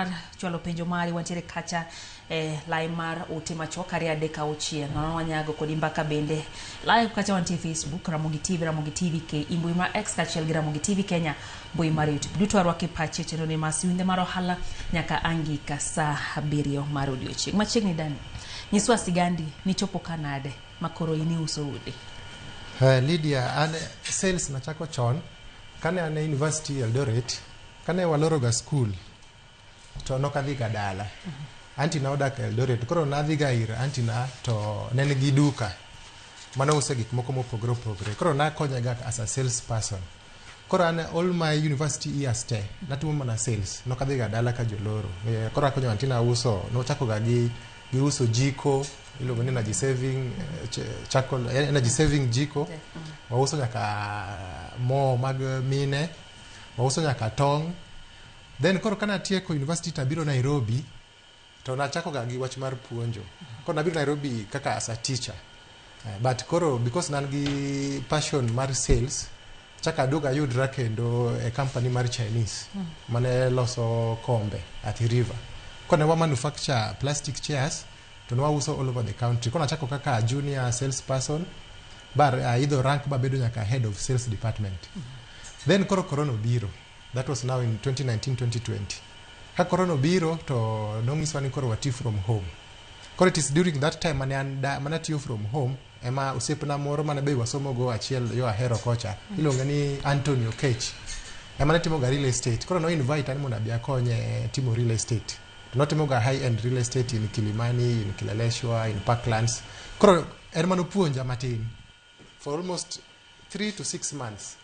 mar chwalo penjo mari wantiere kacha live mar ote machuok ariyo adek auchiel nono wanyago kod mbaka bende live kacha wantie Facebook Ramogi TV ke imbui mar X kachiel gi Ramogi TV Kenya mbui mar YouTube duto arwake pache chenro ne masiunde mar ohala nyaka angi ka saa 7 mar odiochieng' machiegni dani nyiswa sigandi ni chopo kanade makoro ini uso udi. Lydia, ane sales nachako chon kane ane University Eldoret kane waloroga school to nokadhiga dala anti na odak Eldoret koro nadhiga ir anti na to nene gi duka mana use gik moko mopogore koro na konyaga as a sales person koro ane all my university years te natimo mana sales nokadhiga dala ka joloro koro akonyo anti na uso no chakoga gi uso jiko iluongo ni energy saving charcoal energy saving jiko wauso nyaka mo mag mine wauso nyaka tong then koro kana tieko university tabiro Nairobi to nachako ga gi wach mar puonjo koro nabiro Nairobi kaka as a teacher but koro because nan gi passion mar sales chaka doga yudra kendo e company mar Chinese mane loso kombe at River kone wa manufacture plastic chairs to no uso all over the country kona chako kaka junior sales person bar either rank ba bedo nyaka head of sales department then koro corona biro that was now in 2019-2020 ka corona biro to no miswani koro wati from home koro it is during that time mane tiyo from home ema usepna moro mane be wasomo go achiel yo ahero kocha ilonga ni Anthony Okech ema ne timo ga real estate koro no invite ani mona bia konye timo real estate tunatimo ga high end real estate in Kilimani, in Kileleshwa, in Parklands koro ermano puonja matin for almost 3 to 6 months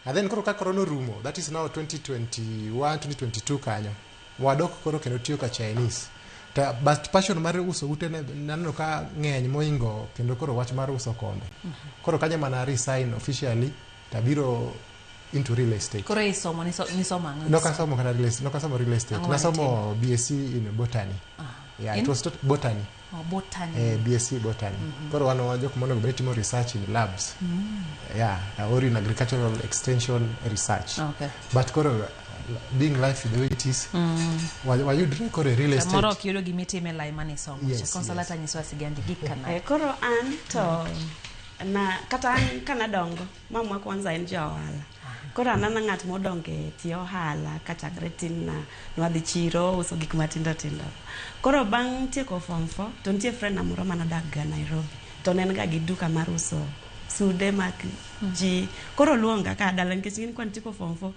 and then koro ka corona rumo that is now 2021-2022 kanyo wadok koro kendo tiyo ka Chinese but passion mar uso ute naneno ka ng'eny moingo kendo koro wach mar uso kombe koro kanya mana resign officially tabiro into real estate koro isomo nisoma nokasomo kana real estate nokasomo real estate nasomo BSc in botany it was botany BSc botany koro wano jok mondo betimo research in labs or in agricultural extension research but koro being life the way it is why you drink or real estate moro kiyudo gimitime lai mane somo konsolata nyiswa sigandi gikana koro an to na kata an kana dongo mamwa kwanza en jawala koro anana ng'at modonge tiyo ohala kachakre tin na nwadhi chiro uso gik matindo koro bang' tieko form 4 to nitie friend na moro manodak ga Nairobi to nen ga gi duka mar uso sude mag ji koro luonga ka dala nikech ngin kwan tieko form 4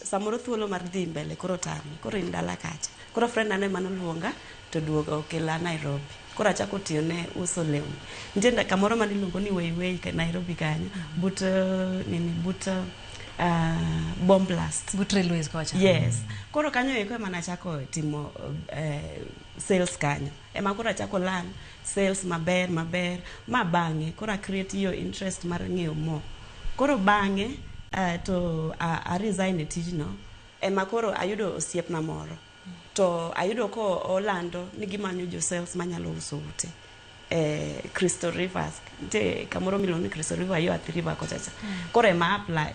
samoro thuolo mar dhi mbele koro tami koro in dala kacha koro friend ane manoluonga to duoga okela Nairobi koro achako tiyo ne uso lewni nitie kamoro maniluongo ni Weiwei ka Nairobi kanyo but bomb blast but railways kocha yes koro kanyo eko ema nachako timo sales kanyo ema koro achako learn sales maber ma bang'e koro create your interest mar ng'eyo mo koro bang'e to a resign e tijno ema koro ayudo osiepna moro to ayudo ko Orlando ni gimanyo jo sales manyalo uso ute Crystal Rivers te kamoro miluongo ni Crystal River yo Athi River kocha koro ema apply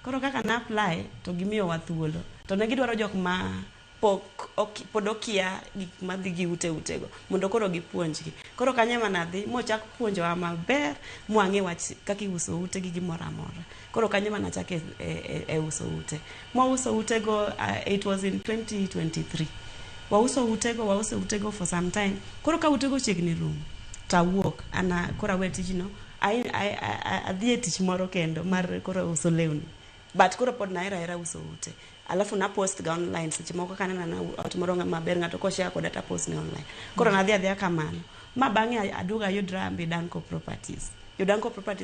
koro kaka na apply to gimiyo wa thuolo to ne gidwaro jok ma pod okia gik madhi gi utego mondo koro gipuonjgi koro kanye manadhi mochak puonjowa maber mwang'e wach kaka iuso ute gi gimoro amora koro kanye manachake e uso ute uso utego it was in 2023 wauso utego for some time koro ka utego chiegni rum tawuok ana koro we tijno adhi e tich moro kendo mar koro uso lewni but koro pod naera uso ute alafu na post ga online seche moko kanena na otimoro maber ng'ato ko share kod data post ni online koro nadhi kamano ma bang'e aduga yudra ambi Danco Properties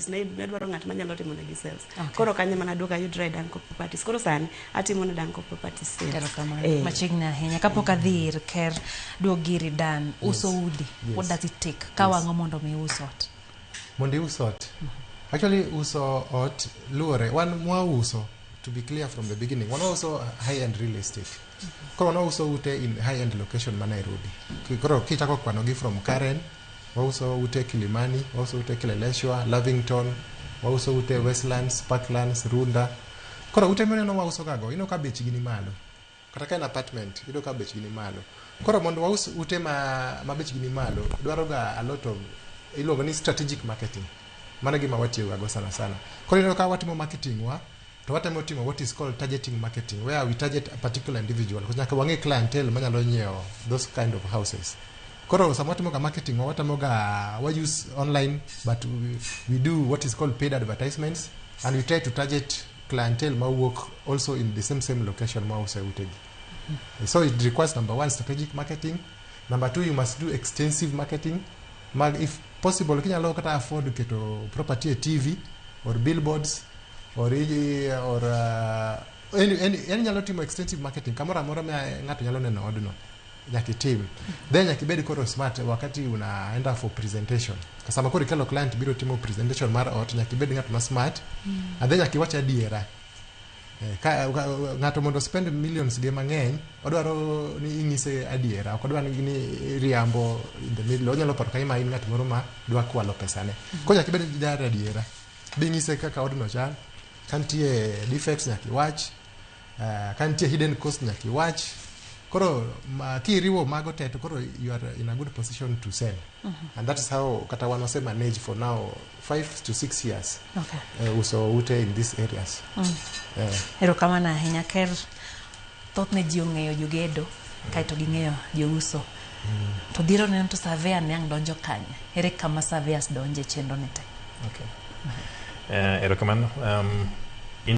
ne dwaro ng'at manyalo timo ne gi sales koro kanye mana aduga yudra Danco Properties koro sani atimo ne Danco Properties sales machiegni ahinya kapok adhi ir ker duogiri Dan uso udi what does it take kawang'o mondo mi usot mondo usot actually uso ot luore wan mwa uso to be clear from the beginning one also high end real estate koro one also ute in high end location ma Nairobi koro kichako kwano gi from Karen wauso ute Kilimani wauso ute Kileleshwa Lavington wauso ute Westlands Parklands Runda koro ute mene no wauso kago ino ka bechgi ni malo kata ka en apartment yudo ka bechgi ni malo. Koro mondo waus ute ma bechgi ni malo dwaro ga a lot of iluongo ni strategic marketing. Mano gima watiyo go sana sana. Koro ino ka watimo marketing wa to watemo timo what is called targeting marketing, where we target a particular individual. Ko nyaka wang'e clientele manyalo nyiewo those kind of houses. Koro sama watimo ga marketing wa watemo ga we use online, but we do what is called paid advertisements, and we try to target clientele ma work also in the same location ma use utegi. So it requires, number one, strategic marketing. Number two, you must do extensive marketing. If possible, kinyalo kata afford keto property TV or billboards or any nyalo timo extensive marketing. Kamora mora ngato nyalo neno odno nyaki team. Then nyaki bedi koro smart wakati unaenda for presentation. Kasama koro kelo client biro timo presentation mara ot nyaki bedi ngato ma smart. And then nyaki wacha diera. Ngato mondo spend millions ge mang'eny odwaro ni ing'ise adiera, ok odwaro ni riambo in the middle. Onyalo paro ka ima in ng'at moro ma dwa kwalo pesane. Ko nyaka bed dar adiera, bi ng'ise kaka odno chal, kantie defects nyaki wach, kantie hidden cost nyaki wach. Koro kiriwo mago te to koro you are in a good position to sell. And that is how kata wan wase manage for now 5 to 6 years. Okay. Uso ute in these areas. Erokamano ahinya ker thothne ji ong'eyo jogedo kaeto ging'eyo jouso. To dhiro neno to surveyor ne ang' donjo kanye. Ere kama surveyors donje chenro ne te. Okay. Erokamano.